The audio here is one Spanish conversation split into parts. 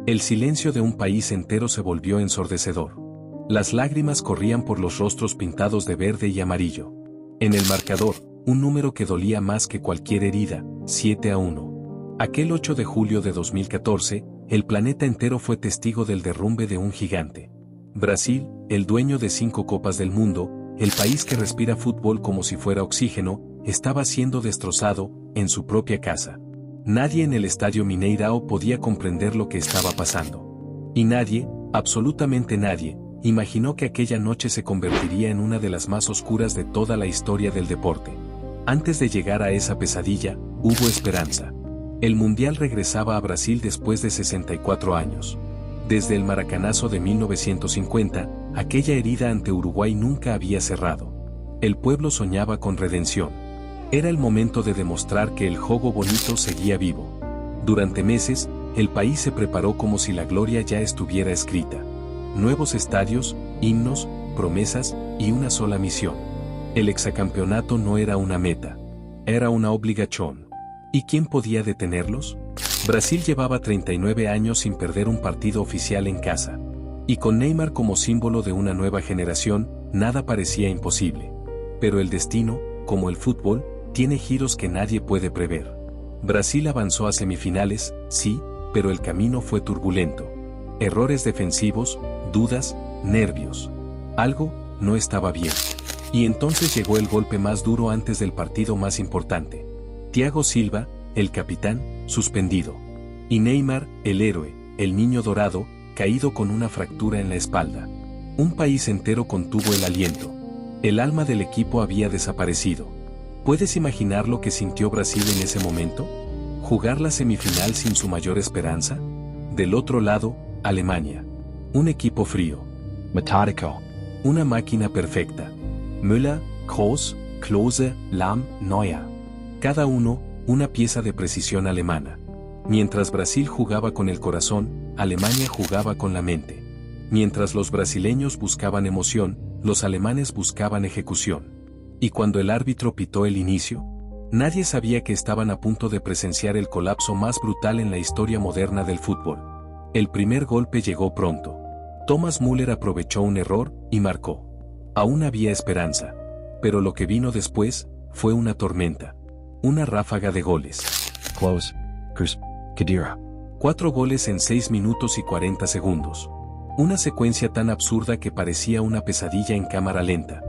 El silencio de un país entero se volvió ensordecedor. Las lágrimas corrían por los rostros pintados de verde y amarillo. En el marcador, un número que dolía más que cualquier herida, 7-1. Aquel 8 de julio de 2014, el planeta entero fue testigo del derrumbe de un gigante. Brasil, el dueño de 5 copas del mundo, el país que respira fútbol como si fuera oxígeno, estaba siendo destrozado, en su propia casa. Nadie en el Estadio Mineirão podía comprender lo que estaba pasando. Y nadie, absolutamente nadie, imaginó que aquella noche se convertiría en una de las más oscuras de toda la historia del deporte. Antes de llegar a esa pesadilla, hubo esperanza. El Mundial regresaba a Brasil después de 64 años. Desde el Maracanazo de 1950, aquella herida ante Uruguay nunca había cerrado. El pueblo soñaba con redención. Era el momento de demostrar que el juego bonito seguía vivo. Durante meses, el país se preparó como si la gloria ya estuviera escrita. Nuevos estadios, himnos, promesas y una sola misión. El hexacampeonato no era una meta, era una obligación. ¿Y quién podía detenerlos? Brasil llevaba 39 años sin perder un partido oficial en casa. Y con Neymar como símbolo de una nueva generación, nada parecía imposible. Pero el destino, como el fútbol, tiene giros que nadie puede prever. Brasil avanzó a semifinales, sí, pero el camino fue turbulento. Errores defensivos, dudas, nervios. Algo no estaba bien. Y entonces llegó el golpe más duro antes del partido más importante. Thiago Silva, el capitán, suspendido. Y Neymar, el héroe, el niño dorado, caído con una fractura en la espalda. Un país entero contuvo el aliento. El alma del equipo había desaparecido. ¿Puedes imaginar lo que sintió Brasil en ese momento? ¿Jugar la semifinal sin su mayor esperanza? Del otro lado, Alemania. Un equipo frío. Metódico. Una máquina perfecta. Müller, Kroos, Klose, Lahm, Neuer. Cada uno, una pieza de precisión alemana. Mientras Brasil jugaba con el corazón, Alemania jugaba con la mente. Mientras los brasileños buscaban emoción, los alemanes buscaban ejecución. Y cuando el árbitro pitó el inicio, nadie sabía que estaban a punto de presenciar el colapso más brutal en la historia moderna del fútbol. El primer golpe llegó pronto. Thomas Müller aprovechó un error y marcó. Aún había esperanza. Pero lo que vino después fue una tormenta. Una ráfaga de goles. Close. Cruz. Khedira. 4 goles en 6 minutos y 40 segundos. Una secuencia tan absurda que parecía una pesadilla en cámara lenta.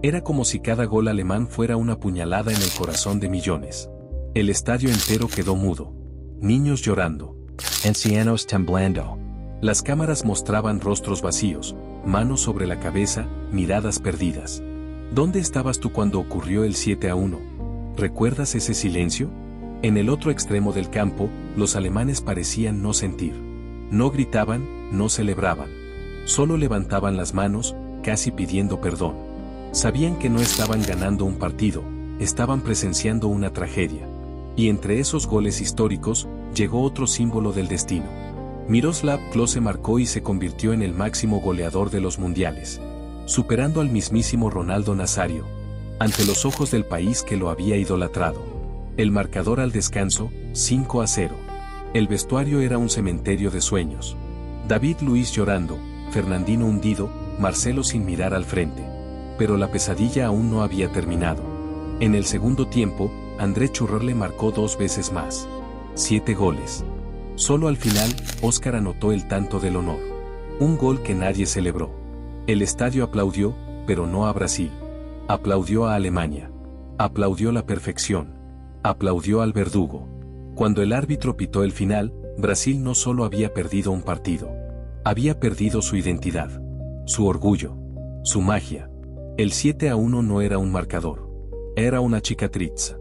Era como si cada gol alemán fuera una puñalada en el corazón de millones. El estadio entero quedó mudo. Niños llorando. Ancianos temblando. Las cámaras mostraban rostros vacíos, manos sobre la cabeza, miradas perdidas. ¿Dónde estabas tú cuando ocurrió el 7-1? ¿Recuerdas ese silencio? En el otro extremo del campo, los alemanes parecían no sentir. No gritaban, no celebraban. Solo levantaban las manos, casi pidiendo perdón. Sabían que no estaban ganando un partido, estaban presenciando una tragedia. Y entre esos goles históricos, llegó otro símbolo del destino. Miroslav Klose marcó y se convirtió en el máximo goleador de los mundiales, superando al mismísimo Ronaldo Nazario, ante los ojos del país que lo había idolatrado. El marcador al descanso, 5-0. El vestuario era un cementerio de sueños. David Luiz llorando, Fernandinho hundido, Marcelo sin mirar al frente. Pero la pesadilla aún no había terminado. En el segundo tiempo, André Churrerle marcó 2 veces más. 7 goles. Solo al final, Oscar anotó el tanto del honor. Un gol que nadie celebró. El estadio aplaudió, pero no a Brasil. Aplaudió a Alemania. Aplaudió la perfección. Aplaudió al verdugo. Cuando el árbitro pitó el final, Brasil no solo había perdido un partido. Había perdido su identidad. Su orgullo. Su magia. El 7-1 no era un marcador. Era una cicatriz.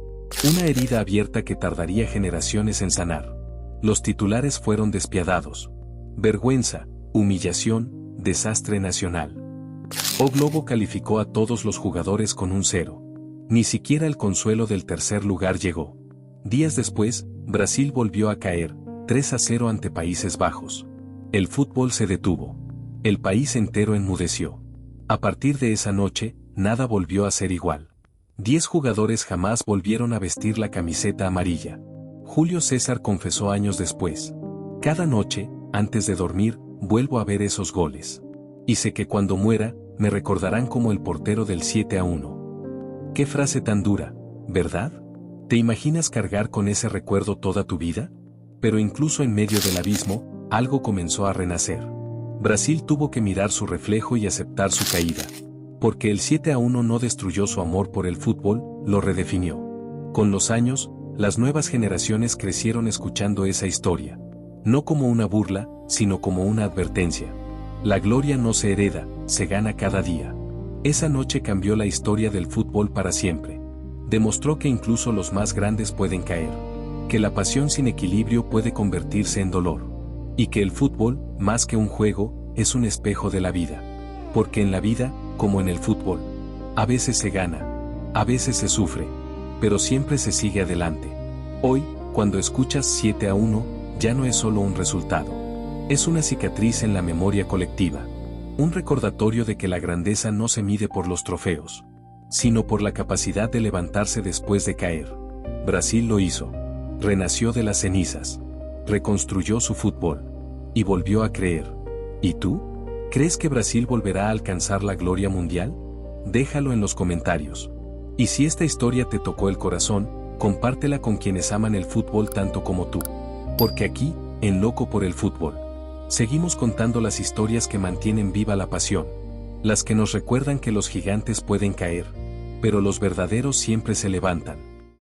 Una herida abierta que tardaría generaciones en sanar. Los titulares fueron despiadados. Vergüenza, humillación, desastre nacional. O Globo calificó a todos los jugadores con un 0. Ni siquiera el consuelo del tercer lugar llegó. Días después, Brasil volvió a caer, 3-0 ante Países Bajos. El fútbol se detuvo. El país entero enmudeció. A partir de esa noche, nada volvió a ser igual. 10 jugadores jamás volvieron a vestir la camiseta amarilla. Julio César confesó años después. Cada noche, antes de dormir, vuelvo a ver esos goles. Y sé que cuando muera, me recordarán como el portero del 7-1. Qué frase tan dura, ¿verdad? ¿Te imaginas cargar con ese recuerdo toda tu vida? Pero incluso en medio del abismo, algo comenzó a renacer. Brasil tuvo que mirar su reflejo y aceptar su caída. Porque el 7-1 no destruyó su amor por el fútbol, lo redefinió. Con los años, las nuevas generaciones crecieron escuchando esa historia. No como una burla, sino como una advertencia. La gloria no se hereda, se gana cada día. Esa noche cambió la historia del fútbol para siempre. Demostró que incluso los más grandes pueden caer. Que la pasión sin equilibrio puede convertirse en dolor. Y que el fútbol, más que un juego, es un espejo de la vida. Porque en la vida, como en el fútbol, a veces se gana, a veces se sufre, pero siempre se sigue adelante. Hoy, cuando escuchas 7-1, ya no es solo un resultado. Es una cicatriz en la memoria colectiva. Un recordatorio de que la grandeza no se mide por los trofeos, sino por la capacidad de levantarse después de caer. Brasil lo hizo. Renació de las cenizas. Reconstruyó su fútbol. Y volvió a creer. ¿Y tú? ¿Crees que Brasil volverá a alcanzar la gloria mundial? Déjalo en los comentarios. Y si esta historia te tocó el corazón, compártela con quienes aman el fútbol tanto como tú. Porque aquí, en Loco por el Fútbol, seguimos contando las historias que mantienen viva la pasión. Las que nos recuerdan que los gigantes pueden caer, pero los verdaderos siempre se levantan.